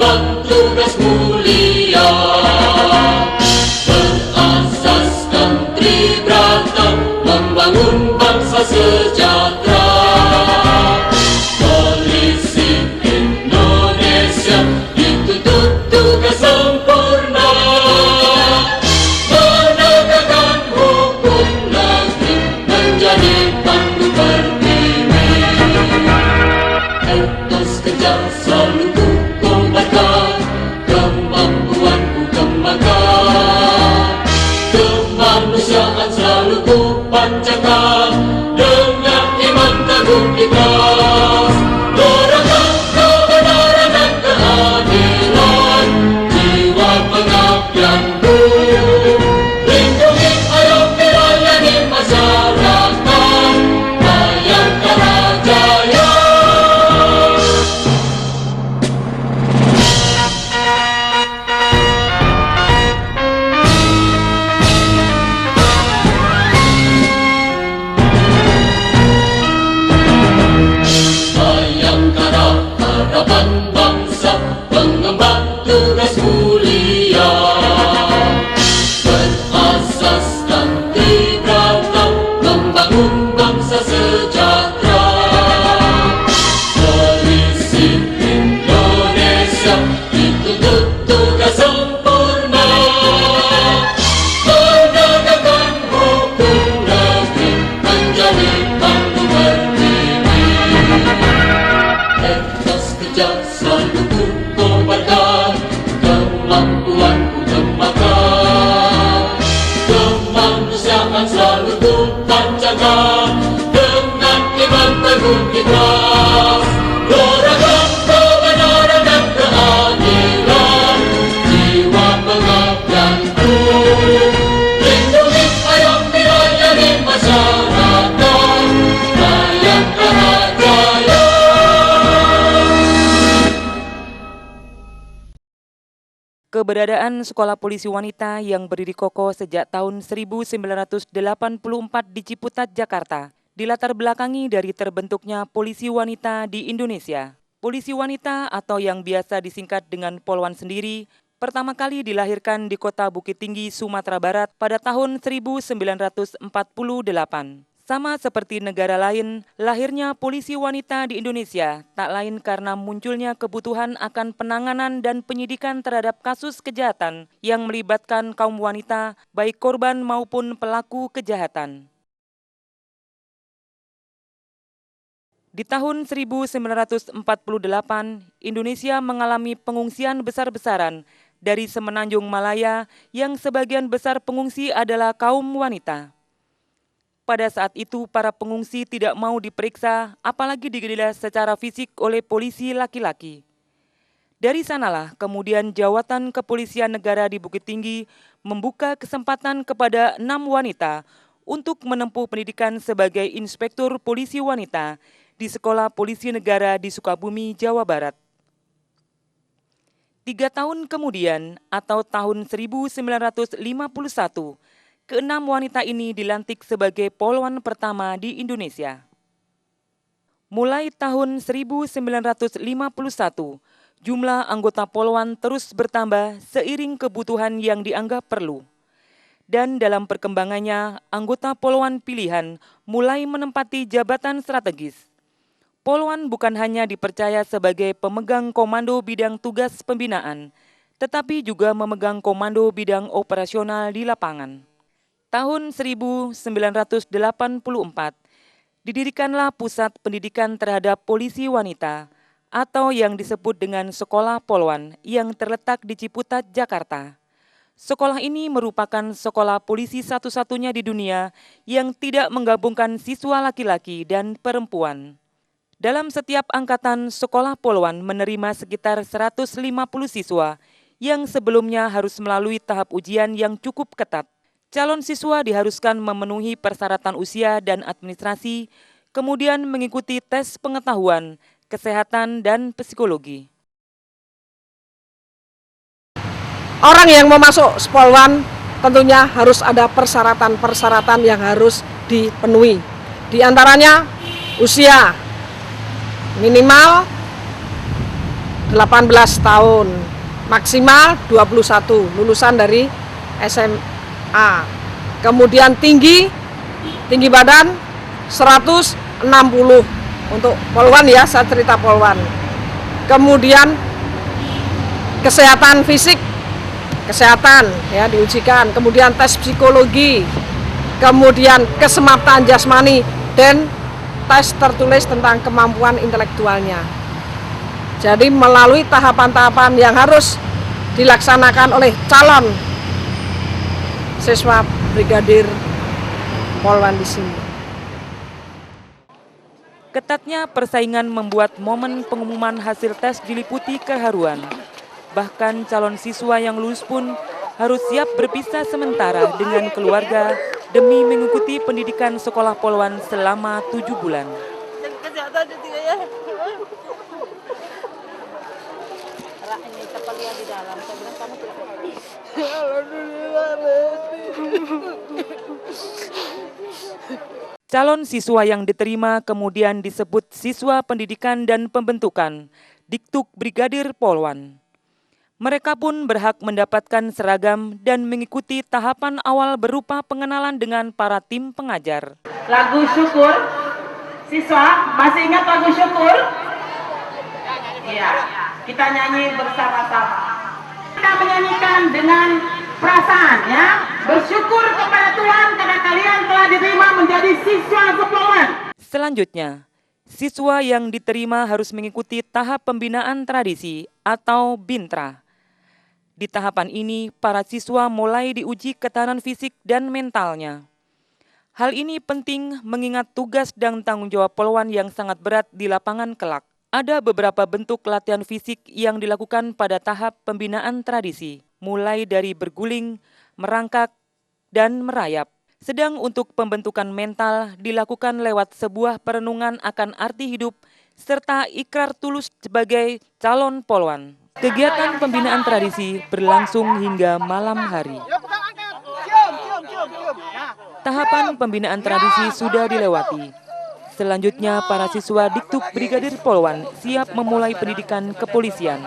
mengemban tugas mulia, berasaskan Tribrata, membangun bangsa sejahtera. Polisi Indonesia dituntut tugas sempurna, menegakkan hukum negeri, menjadi pandu pertiwi. Etos kerja selalu ku kobarkan, kemampuanku kembangkan, kemanusiaan selalu ku panjatkan, dengan iman teguh ikhlas, doakan kebenaran dan keadilan, jiwa pengabdianku, lindungi ayomi layani masyarakat, Bayangkara Jaya. Bayangkara harapan bangsa, pengemban tugas mulia, berasaskan Tribrata, membangun bangsa sejahtera. Polisi Indonesia dituntut tugas sempurna, menegakkan hukum negeri, menjadi pandu pertiwi. Etos kerja selalu ku kobarkan, kemampuanku kembangkan, kemanusiaan selalu ku panjatkan, dengan iman teguh ikhlas, doakan kebenaran dan keadilan, jiwa pengabdianku, lindungi ayomi layani masyarakat, Bayangkara Jaya. Keberadaan Sekolah Polisi Wanita yang berdiri kokoh sejak tahun 1984 di Ciputat, Jakarta, dilatar belakangi dari terbentuknya polisi wanita di Indonesia. Polisi wanita atau yang biasa disingkat dengan Polwan sendiri, pertama kali dilahirkan di kota Bukit Tinggi, Sumatera Barat pada tahun 1948. Sama seperti negara lain, lahirnya polisi wanita di Indonesia tak lain karena munculnya kebutuhan akan penanganan dan penyidikan terhadap kasus kejahatan yang melibatkan kaum wanita, baik korban maupun pelaku kejahatan. Di tahun 1948, Indonesia mengalami pengungsian besar-besaran dari Semenanjung Malaya yang sebagian besar pengungsi adalah kaum wanita. Pada saat itu, para pengungsi tidak mau diperiksa, apalagi digeledah secara fisik oleh polisi laki-laki. Dari sanalah kemudian Jawatan Kepolisian Negara di Bukit Tinggi membuka kesempatan kepada 6 wanita untuk menempuh pendidikan sebagai inspektur polisi wanita di Sekolah Polisi Negara di Sukabumi, Jawa Barat. 3 tahun kemudian, atau tahun 1951, ke-6 wanita ini dilantik sebagai Polwan pertama di Indonesia. Mulai tahun 1951, jumlah anggota Polwan terus bertambah seiring kebutuhan yang dianggap perlu. Dan dalam perkembangannya, anggota Polwan pilihan mulai menempati jabatan strategis. Polwan bukan hanya dipercaya sebagai pemegang komando bidang tugas pembinaan, tetapi juga memegang komando bidang operasional di lapangan. Tahun 1984, didirikanlah Pusat Pendidikan Terhadap Polisi Wanita atau yang disebut dengan Sekolah Polwan yang terletak di Ciputat, Jakarta. Sekolah ini merupakan sekolah polisi satu-satunya di dunia yang tidak menggabungkan siswa laki-laki dan perempuan. Dalam setiap angkatan, Sekolah Polwan menerima sekitar 150 siswa yang sebelumnya harus melalui tahap ujian yang cukup ketat. Calon siswa diharuskan memenuhi persyaratan usia dan administrasi, kemudian mengikuti tes pengetahuan, kesehatan, dan psikologi. Orang yang mau masuk Polwan tentunya harus ada persyaratan-persyaratan yang harus dipenuhi. Di antaranya usia minimal 18 tahun, maksimal 21, lulusan dari SMA. Kemudian tinggi badan 160 untuk polwan ya, saya cerita polwan. Kemudian kesehatan fisik, kesehatan ya diujikan, kemudian tes psikologi, kemudian kesemaptan jasmani dan tes tertulis tentang kemampuan intelektualnya. Jadi melalui tahapan-tahapan yang harus dilaksanakan oleh calon siswa Brigadir Polwan di sini. Ketatnya persaingan membuat momen pengumuman hasil tes diliputi keharuan. Bahkan calon siswa yang lulus pun harus siap berpisah sementara dengan keluarga demi mengikuti pendidikan sekolah polwan selama 7 bulan. Calon siswa yang diterima kemudian disebut siswa pendidikan dan pembentukan, Diktuk Brigadir Polwan. Mereka pun berhak mendapatkan seragam dan mengikuti tahapan awal berupa pengenalan dengan para tim pengajar. Lagu syukur, siswa masih ingat lagu syukur? Iya, kita nyanyi bersama-sama. Kita menyanyikan dengan perasaan ya, bersyukur kepada Tuhan karena kalian telah diterima menjadi siswa Polwan. Selanjutnya, siswa yang diterima harus mengikuti tahap pembinaan tradisi atau BINTRA. Di tahapan ini, para siswa mulai diuji ketahanan fisik dan mentalnya. Hal ini penting mengingat tugas dan tanggung jawab polwan yang sangat berat di lapangan kelak. Ada beberapa bentuk latihan fisik yang dilakukan pada tahap pembinaan tradisi, mulai dari berguling, merangkak, dan merayap. Sedang untuk pembentukan mental dilakukan lewat sebuah perenungan akan arti hidup serta ikrar tulus sebagai calon polwan. Kegiatan pembinaan tradisi berlangsung hingga malam hari. Tahapan pembinaan tradisi sudah dilewati. Selanjutnya, para siswa Diktuk Brigadir Polwan siap memulai pendidikan kepolisian.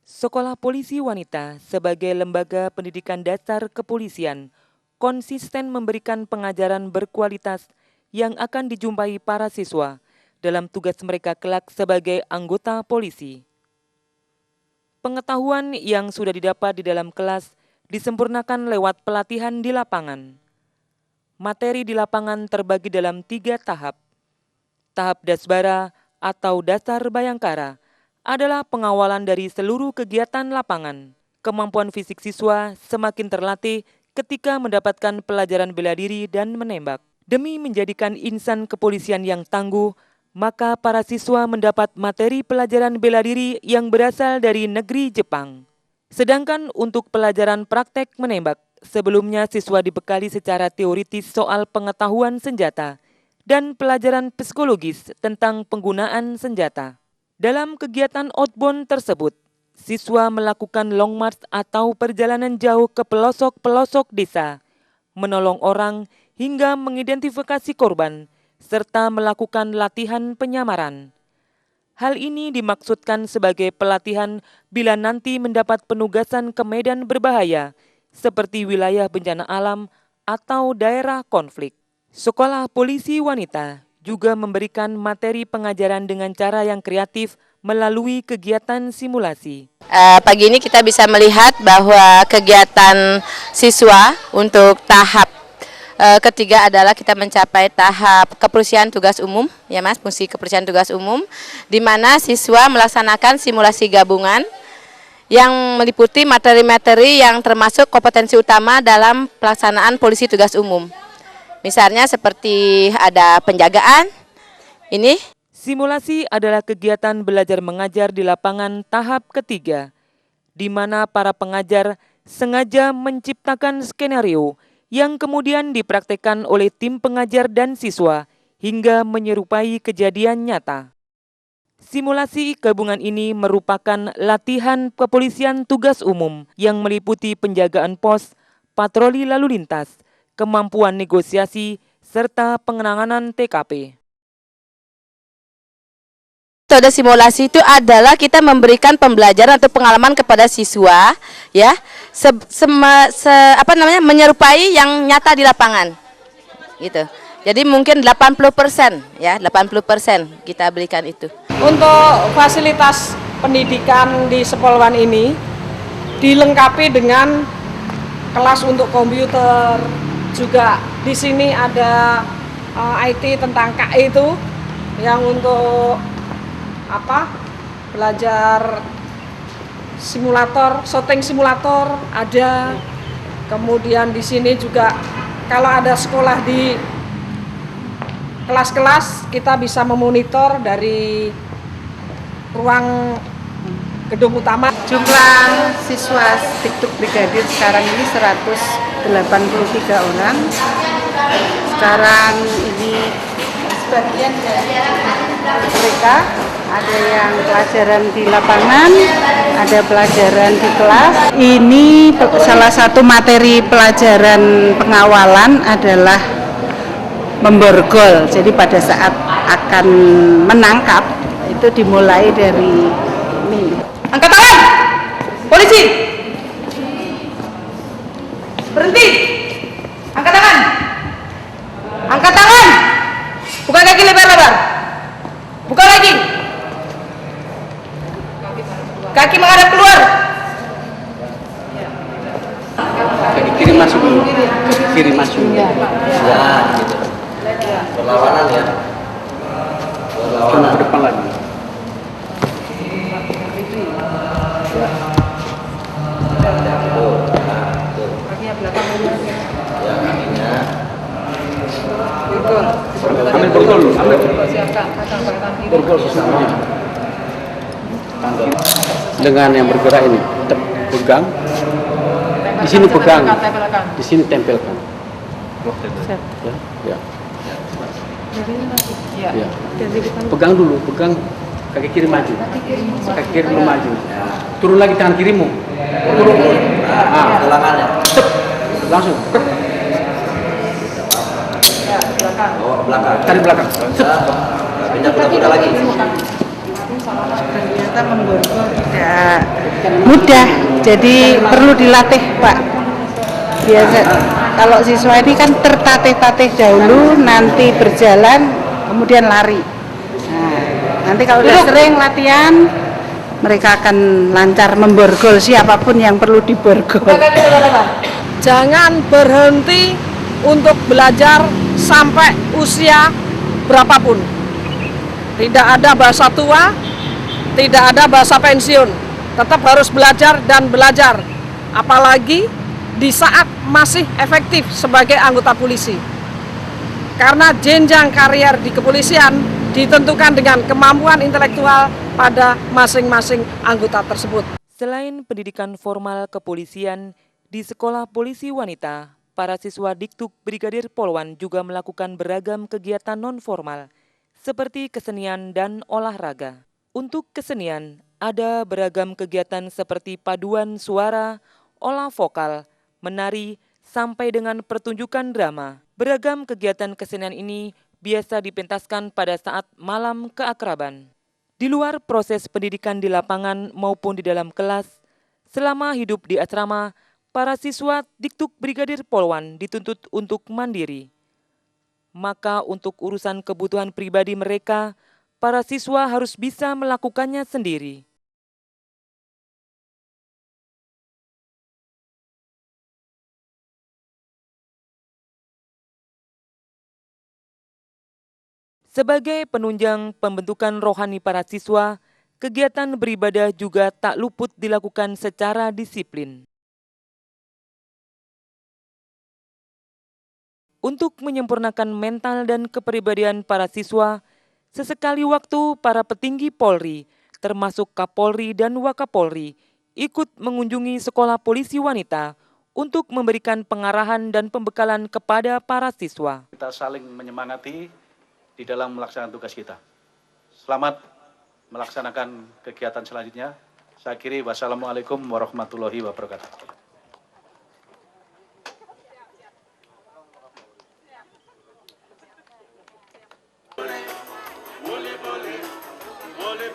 Sekolah Polisi Wanita sebagai lembaga pendidikan dasar kepolisian konsisten memberikan pengajaran berkualitas yang akan dijumpai para siswa dalam tugas mereka kelak sebagai anggota polisi. Pengetahuan yang sudah didapat di dalam kelas disempurnakan lewat pelatihan di lapangan. Materi di lapangan terbagi dalam 3 tahap. Tahap dasbara atau dasar bayangkara adalah pengawalan dari seluruh kegiatan lapangan. Kemampuan fisik siswa semakin terlatih ketika mendapatkan pelajaran bela diri dan menembak. Demi menjadikan insan kepolisian yang tangguh, maka para siswa mendapat materi pelajaran bela diri yang berasal dari negeri Jepang. Sedangkan untuk pelajaran praktek menembak, sebelumnya siswa dibekali secara teoritis soal pengetahuan senjata dan pelajaran psikologis tentang penggunaan senjata. Dalam kegiatan outbound tersebut, siswa melakukan long march atau perjalanan jauh ke pelosok-pelosok desa, menolong orang hingga mengidentifikasi korban, serta melakukan latihan penyamaran. Hal ini dimaksudkan sebagai pelatihan bila nanti mendapat penugasan ke medan berbahaya, seperti wilayah bencana alam atau daerah konflik. Sekolah Polisi Wanita juga memberikan materi pengajaran dengan cara yang kreatif melalui kegiatan simulasi. Pagi ini kita bisa melihat bahwa kegiatan siswa untuk tahap ketiga adalah kita mencapai tahap kepolisian tugas umum, ya Mas, fungsi kepolisian tugas umum, di mana siswa melaksanakan simulasi gabungan yang meliputi materi-materi yang termasuk kompetensi utama dalam pelaksanaan polisi tugas umum. Misalnya seperti ada penjagaan, ini. Simulasi adalah kegiatan belajar mengajar di lapangan tahap ketiga, di mana para pengajar sengaja menciptakan skenario yang kemudian dipraktekkan oleh tim pengajar dan siswa hingga menyerupai kejadian nyata. Simulasi gabungan ini merupakan latihan kepolisian tugas umum yang meliputi penjagaan pos, patroli lalu lintas, kemampuan negosiasi, serta penanganan TKP. Metode simulasi itu adalah kita memberikan pembelajaran atau pengalaman kepada siswa, ya, menyerupai yang nyata di lapangan, gitu. Jadi mungkin 80%, ya, 80% kita berikan itu. Untuk fasilitas pendidikan di Sepolwan ini dilengkapi dengan kelas untuk komputer, juga di sini ada IT tentang KI itu yang untuk belajar simulator, syuting simulator ada. Kemudian di sini juga kalau ada sekolah di kelas-kelas kita bisa memonitor dari ruang gedung utama. Jumlah siswa Diktuk Brigadir sekarang ini 183 orang. Sekarang ini sebagian dari mereka ada yang pelajaran di lapangan, ada pelajaran di kelas. Ini salah satu materi pelajaran pengawalan adalah memborgol. Jadi pada saat akan menangkap itu dimulai dari ini. Angkat tangan, polisi. Berhenti. Angkat tangan. Angkat tangan. Buka kaki lebar-lebar. Buka lagi. Kaki menghadap keluar. Kaki kiri masuk dulu. Kaki kiri masuk. Ya, gitu. Perlawanan ya. Cuma ke depan lagi. Ambil borgol dulu, ambil borgol sesamanya. Dengan yang bergerak ini, pegang. Di sini pegang, di sini tempelkan. Ya. Ya. Pegang dulu, pegang kaki kiri maju. Kaki kiri belum maju. Turun lagi tangan kirimu. Turun. Tulangannya. Langsung. Belakang. Tarik belakang. Pindah putar lagi. Ternyata memborgol tidak mudah, jadi perlu dilatih, Pak. Biasa kalau siswa ini kan tertatih-tatih dahulu, nanti berjalan, kemudian lari. Nah, nanti kalau sudah sering latihan, mereka akan lancar memborgol siapapun yang perlu diborgol. Jangan berhenti untuk belajar sampai usia berapapun. Tidak ada bahasa tua, tidak ada bahasa pensiun. Tetap harus belajar dan belajar. Apalagi di saat masih efektif sebagai anggota polisi. Karena jenjang karier di kepolisian ditentukan dengan kemampuan intelektual pada masing-masing anggota tersebut. Selain pendidikan formal kepolisian, di Sekolah Polisi Wanita, para siswa Diktuk Brigadir Polwan juga melakukan beragam kegiatan non-formal, seperti kesenian dan olahraga. Untuk kesenian, ada beragam kegiatan seperti paduan suara, olah vokal, menari, sampai dengan pertunjukan drama. Beragam kegiatan kesenian ini biasa dipentaskan pada saat malam keakraban. Di luar proses pendidikan di lapangan maupun di dalam kelas, selama hidup di asrama, para siswa Diktuk Brigadir Polwan dituntut untuk mandiri. Maka untuk urusan kebutuhan pribadi mereka, para siswa harus bisa melakukannya sendiri. Sebagai penunjang pembentukan rohani para siswa, kegiatan beribadah juga tak luput dilakukan secara disiplin. Untuk menyempurnakan mental dan kepribadian para siswa, sesekali waktu para petinggi Polri, termasuk Kapolri dan Wakapolri, ikut mengunjungi Sekolah Polisi Wanita untuk memberikan pengarahan dan pembekalan kepada para siswa. Kita saling menyemangati di dalam melaksanakan tugas kita. Selamat melaksanakan kegiatan selanjutnya. Saya akhiri, wassalamualaikum warahmatullahi wabarakatuh. Boleh, boleh, boleh.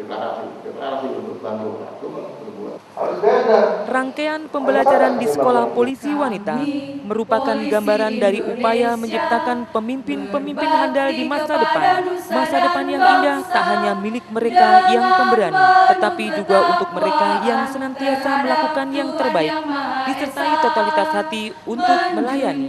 deklarasi untuk Bandung berbuat. Harus beda. Rangkaian pembelajaran di Sekolah Polisi Wanita merupakan gambaran dari upaya menciptakan pemimpin-pemimpin handal di masa depan. Masa depan yang indah tak hanya milik mereka yang pemberani, tetapi juga untuk mereka yang senantiasa melakukan yang terbaik, disertai totalitas hati untuk melayani.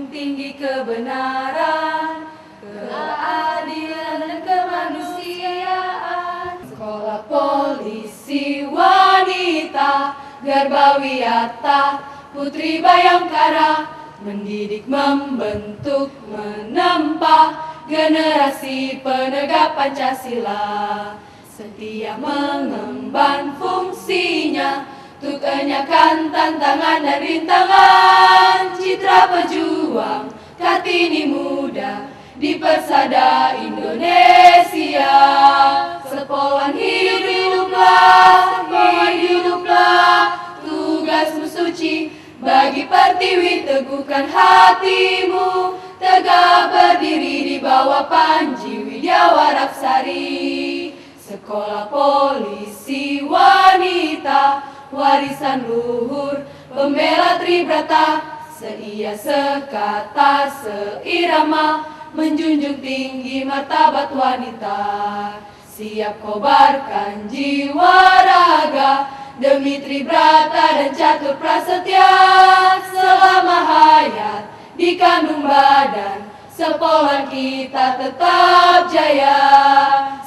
Tinggi kebenaran, keadilan dan kemanusiaan. Sekolah Polisi Wanita Garbawiyata Putri Bayangkara, mendidik, membentuk, menempa generasi penegak Pancasila, setia mengemban fungsinya untuk enyakan tantangan dan rintangan. Citra pejuang Kartini muda di persada Indonesia. Sepolwan hiduplah, sepolwan hiduplah, tugasmu suci bagi Pertiwi, teguhkan hatimu, tegak berdiri di bawah Panji Widyawaraksari. Sekolah Polisi Wanita, warisan luhur pembela Tribrata, seia sekata seirama, menjunjung tinggi martabat wanita. Siap kobarkan jiwa raga demi Tribrata dan catur prasetya, selama hayat di kandung badan Sepolwan kita tetap jaya.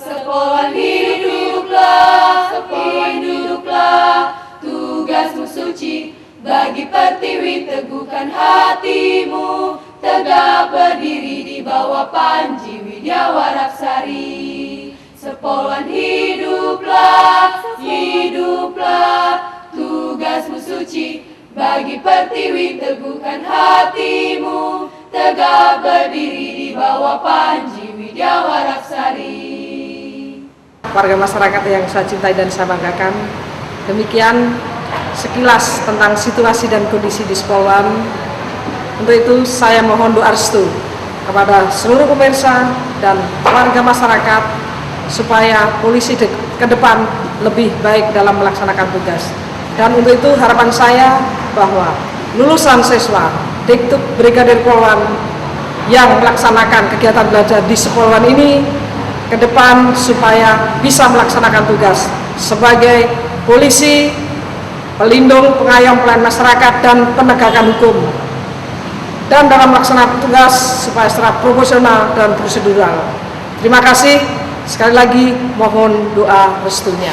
Sepolwan hiduplah, Sepolwan hiduplah, tugasmu suci bagi Pertiwi, teguhkan hatimu, tegak berdiri di bawah Panji Widyawaraksari. Sepolwan hiduplah, hiduplah, tugasmu suci bagi Pertiwi, teguhkan hatimu, tegak berdiri di bawah Panji Widyawaraksari. Warga masyarakat yang saya cintai dan saya banggakan, demikian sekilas tentang situasi dan kondisi di Sepolwan. Untuk itu saya mohon doa restu kepada seluruh pemirsa dan warga masyarakat supaya polisi ke depan lebih baik dalam melaksanakan tugas. Dan untuk itu harapan saya bahwa lulusan siswa Diktuk Brigadir Polwan yang melaksanakan kegiatan belajar di Sepolwan ini ke depan supaya bisa melaksanakan tugas sebagai polisi, pelindung, pengayom, pelayan masyarakat, dan penegakan hukum. Dan dalam melaksanakan tugas supaya secara profesional dan prosedural. Terima kasih. Sekali lagi mohon doa restunya.